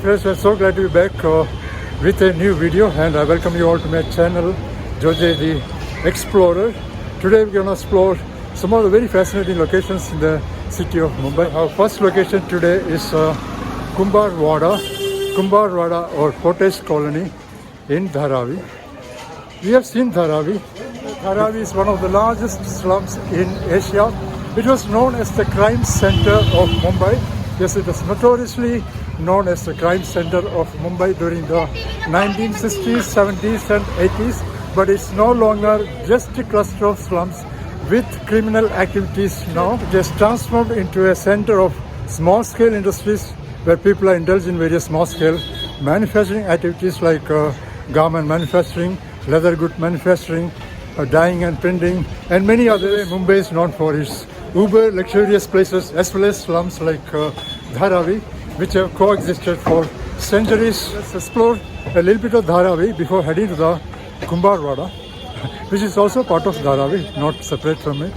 Friends, I'm so glad to be back with a new video, and I welcome you all to my channel, Joejay the Explorer. Today we're going to explore some of the very fascinating locations in the city of Mumbai. Our first location today is Kumbhar Wada or Cottage Colony in Dharavi. We have seen Dharavi. Dharavi is one of the largest slums in Asia. It was known as the crime center of Mumbai. Yes, it was notoriously known as the crime center of Mumbai during the 1960s, 70s and 80s. But it's no longer just a cluster of slums with criminal activities now. It has transformed into a center of small-scale industries where people are indulged in various small-scale manufacturing activities like garment manufacturing, leather good manufacturing, dyeing and printing, and many others. Mumbai is known for its uber luxurious places as well as slums like Dharavi, which have coexisted for centuries. Let's explore a little bit of Dharavi before heading to the Kumbhar Wada, which is also part of Dharavi, not separate from it.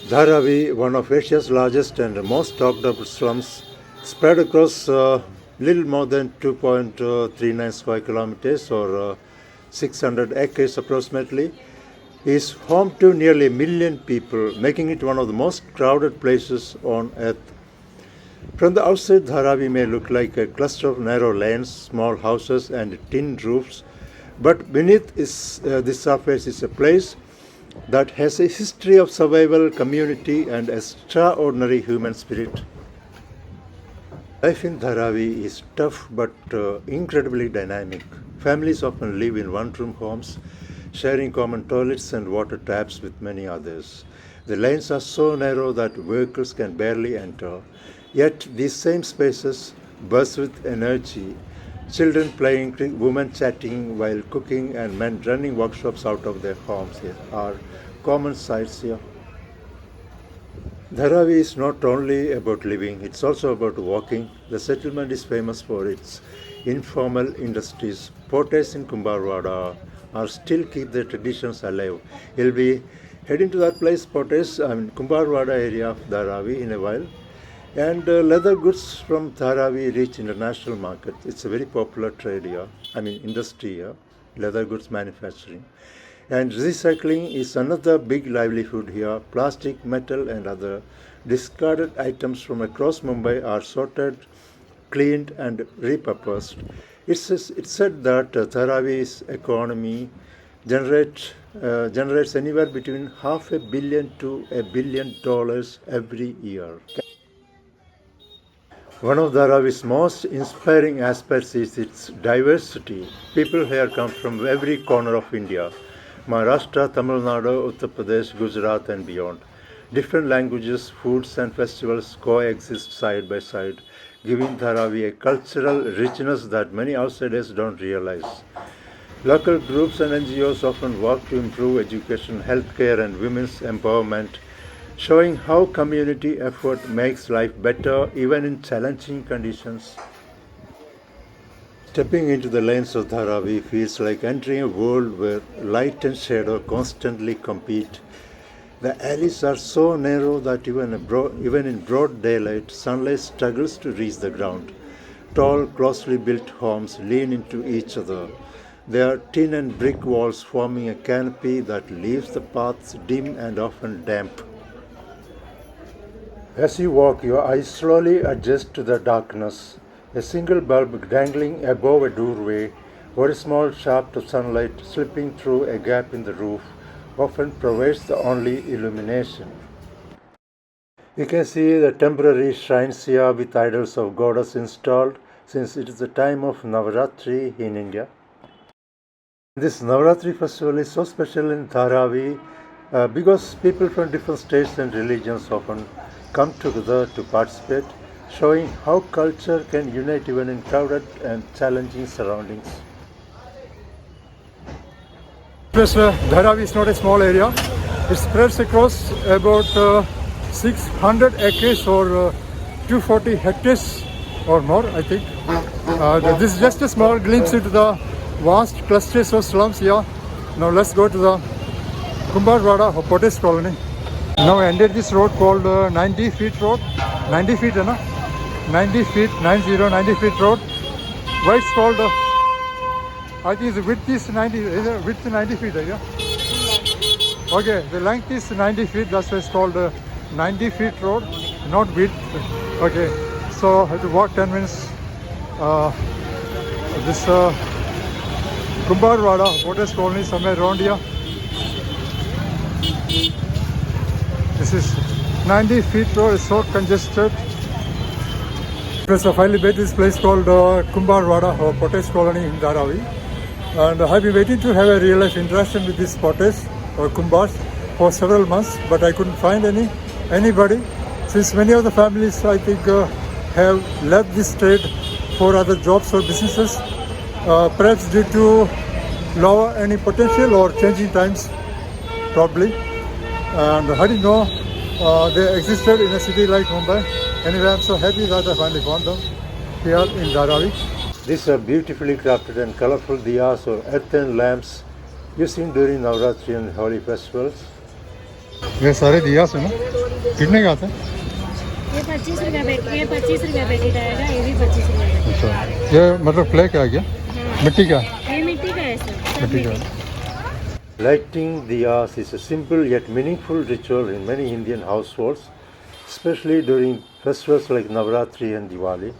Dharavi, one of Asia's largest and most talked about slums, spread across little more than 2.39 square kilometers or 600 acres approximately, is home to nearly a million people, making it one of the most crowded places on earth. From the outside, Dharavi may look like a cluster of narrow lanes, small houses and tin roofs, but beneath this surface is a place that has a history of survival, community and extraordinary human spirit. Life in Dharavi is tough but incredibly dynamic. Families often live in one-room homes, sharing common toilets and water taps with many others. The lanes are so narrow that vehicles can barely enter. Yet these same spaces burst with energy. Children playing, women chatting while cooking, and men running workshops out of their homes here are common sights here. Dharavi is not only about living, it's also about walking. The settlement is famous for its informal industries. Porters in Kumbhar Wada are still keep their traditions alive. We'll be heading to that place, Kumbhar Wada area of Dharavi in a while. And leather goods from Dharavi reach international market. It's a very popular trade here, industry here, leather goods manufacturing. And recycling is another big livelihood here. Plastic, metal and other discarded items from across Mumbai are sorted, cleaned and repurposed. It's said that Dharavi's economy generates anywhere between $500 million to $1 billion every year. One of Dharavi's most inspiring aspects is its diversity. People here come from every corner of India. Maharashtra, Tamil Nadu, Uttar Pradesh, Gujarat and beyond. Different languages, foods and festivals coexist side by side, giving Dharavi a cultural richness that many outsiders don't realize. Local groups and NGOs often work to improve education, healthcare and women's empowerment, showing how community effort makes life better even in challenging conditions. Stepping into the lanes of Dharavi feels like entering a world where light and shadow constantly compete. The alleys are so narrow that even in broad daylight, sunlight struggles to reach the ground. Tall, closely built homes lean into each other. There are tin and brick walls forming a canopy that leaves the paths dim and often damp. As you walk, your eyes slowly adjust to the darkness. A single bulb dangling above a doorway or a small shaft of sunlight slipping through a gap in the roof often provides the only illumination. You can see the temporary shrines here with idols of goddess installed since it is the time of Navaratri in India. This Navaratri festival is so special in Dharavi because people from different states and religions often come together to participate, showing how culture can unite even in crowded and challenging surroundings. Dharavi is not a small area. It spreads across about 600 acres or 240 hectares or more, I think. This is just a small glimpse into the vast clusters of slums here. Now let's go to the Kumbhar Wada or Cottage Colony. Now I entered this road called 90 feet road. 90 feet, 90 feet, 90 feet road. Why it's called, I think the width is 90, is it width 90 feet, yeah? Okay, the length is 90 feet, that's why it's called 90 feet road, not width. Okay, so I have to walk 10 minutes. This Kumbhar Wada, Potters colony, somewhere around here. This is 90 feet road, it's so congested. So finally made this place called Kumbhar Wada or Potters colony in Dharavi. And I've been waiting to have a real life interaction with these Potters or Kumbhars for several months, but I couldn't find anybody. Since many of the families, I think, have left this trade for other jobs or businesses, perhaps due to lower earning potential or changing times, probably. And I didn't know they existed in a city like Mumbai. Anyway, I'm so happy that I finally found them here in Dharavi. These are beautifully crafted and colorful diyas or earthen lamps used during Navaratri and holy festivals. ये सारे दियास है ना? कितने का आता है? ये 25 रुपए पैकेट आएगा, ये भी 25 रुपए। अच्छा, ये मतलब क्ले का है क्या? मिट्टी का? ये मिट्टी का है सर। मिट्टी का। Lighting diyas is a simple yet meaningful ritual in many Indian households, especially during festivals like Navaratri and Diwali.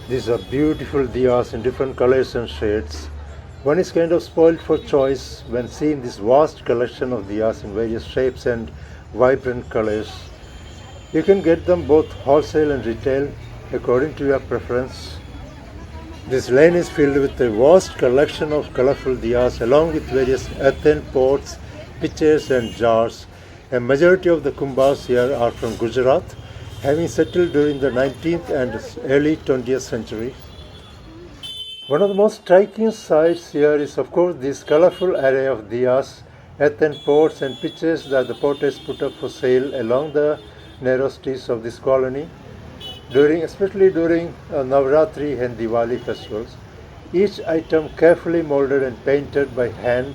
These are beautiful diyas in different colors and shades. One is kind of spoiled for choice when seeing this vast collection of diyas in various shapes and vibrant colors. You can get them both wholesale and retail according to your preference. This lane is filled with a vast collection of colorful diyas along with various earthen pots, pitchers and jars. A majority of the kumbhars here are from Gujarat, having settled during the 19th and early 20th century. One of the most striking sights here is of course this colorful array of diyas, earthen pots and pitchers that the potters put up for sale along the narrow streets of this colony, especially during Navaratri and Diwali festivals. Each item carefully molded and painted by hand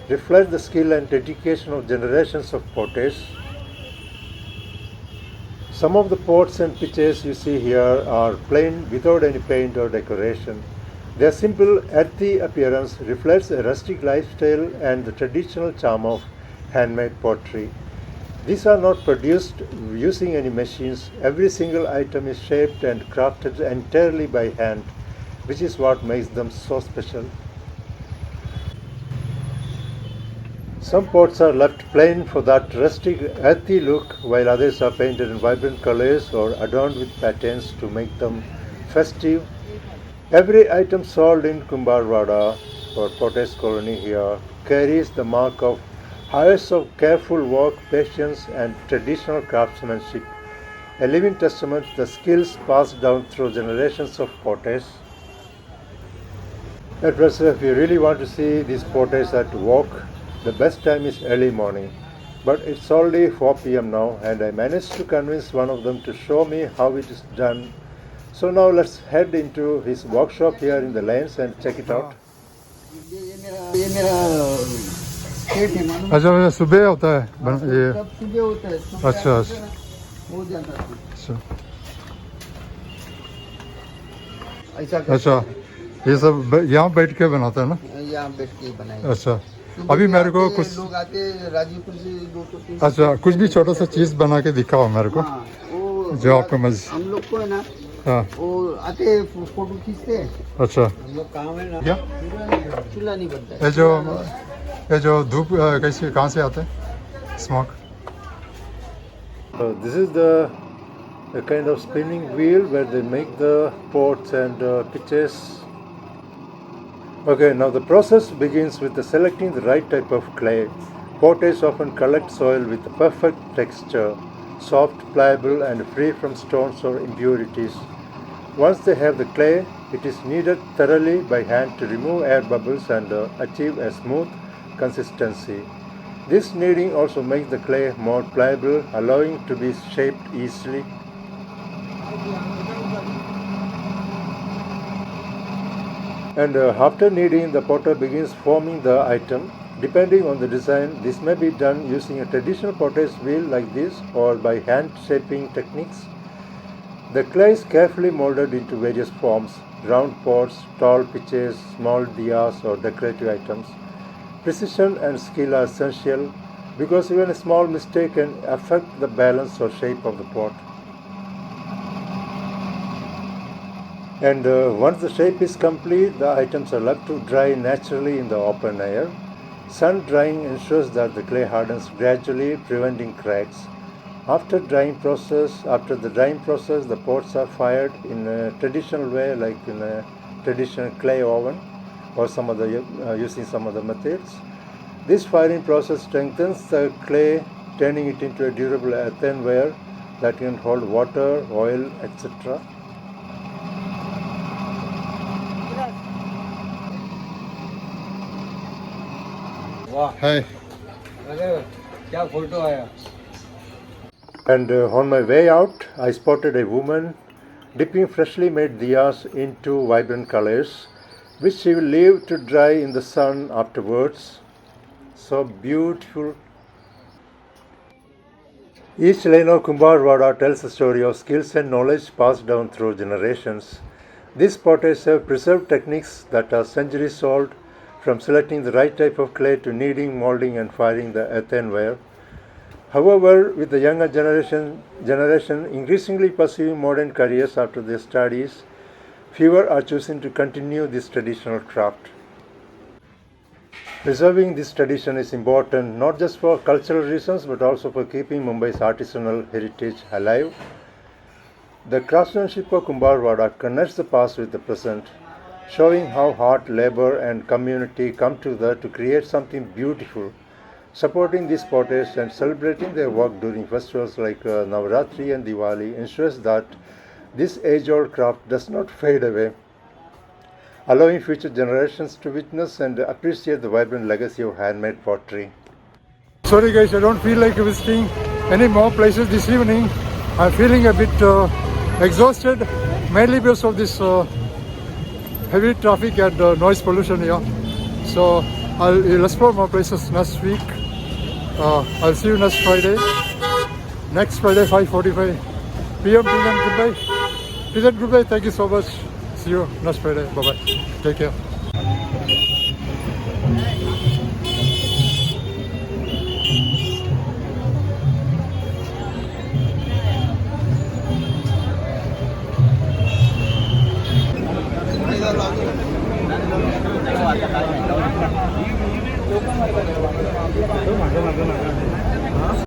reflects the skill and dedication of generations of potters. Some of the pots and pitchers you see here are plain without any paint or decoration. Their simple earthy appearance reflects a rustic lifestyle and the traditional charm of handmade pottery. These are not produced using any machines. Every single item is shaped and crafted entirely by hand, which is what makes them so special. Some pots are left plain for that rustic earthy look, while others are painted in vibrant colors or adorned with patterns to make them festive. Every item sold in Kumbhar Wada or Potters colony here carries the mark of hours of careful work, patience and traditional craftsmanship, a living testament to the skills passed down through generations of potters. At present, if you really want to see these potters at work, the best time is early morning. But it's already 4 p.m. now and I managed to convince one of them to show me how it is done. So now let's head into his workshop here in the lanes and check it out. अच्छा ये सुबह होता है ये सुबह होता है अच्छा हो जाता है अच्छा अच्छा ये सब यहाँ बैठ के बनाता है ना यहाँ बैठ के बनाए अच्छा अभी मेरे को कुछ लोग आते राजीपुर से 2-3 अच्छा कुछ भी छोटा सा चीज बना के दिखाओ मेरे को जो आपको हम लोग को है ना हाँ वो आते फोटो खींचते अच्छा हम लोग काम है ना क्या चूल्हा नहीं बनता ये जो धूप कैसे कहाँ से आता है smoke This is the kind of spinning wheel where they make the pots and pitchers. Okay, now the process begins with selecting the right type of clay. Potters often collect soil with perfect texture, soft, pliable and free from stones or impurities. Once they have the clay, it is kneaded thoroughly by hand to remove air bubbles and achieve a smooth consistency. This kneading also makes the clay more pliable, allowing it to be shaped easily. And after kneading, the potter begins forming the item. Depending on the design, this may be done using a traditional potter's wheel like this or by hand shaping techniques. The clay is carefully molded into various forms: round pots, tall pitchers, small diyas or decorative items. Precision and skill are essential because even a small mistake can affect the balance or shape of the pot. And once the shape is complete, the items are left to dry naturally in the open air. Sun drying ensures that the clay hardens gradually, preventing cracks. After the drying process, the pots are fired in a traditional way, like in a traditional clay oven or using some other methods. This firing process strengthens the clay, turning it into a durable earthenware that can hold water, oil, etc. वाह Hi. अरे क्या photo आया And on my way out, I spotted a woman dipping freshly made diyas into vibrant colors, which she will leave to dry in the sun afterwards. So beautiful. Each line of Kumbhar Wada tells a story of skills and knowledge passed down through generations. These potters have preserved techniques that are centuries old, from selecting the right type of clay to kneading, molding, and firing the earthenware. However, with the younger generation increasingly pursuing modern careers after their studies, fewer are choosing to continue this traditional craft. Preserving this tradition is important not just for cultural reasons but also for keeping Mumbai's artisanal heritage alive. The craftsmanship of Kumbhar Wada connects the past with the present, showing how hard labor and community come together to create something beautiful. Supporting these potters and celebrating their work during festivals like Navaratri and Diwali ensures that this age-old craft does not fade away, allowing future generations to witness and appreciate the vibrant legacy of handmade pottery. Sorry guys, I don't feel like visiting any more places this evening. I'm feeling a bit exhausted, mainly because of this heavy traffic and noise pollution here. So I'll explore more places next week. I'll see you next Friday. Next Friday, 5:45 p.m. Till then, goodbye. Thank you so much. See you next Friday. Bye-bye. Take care.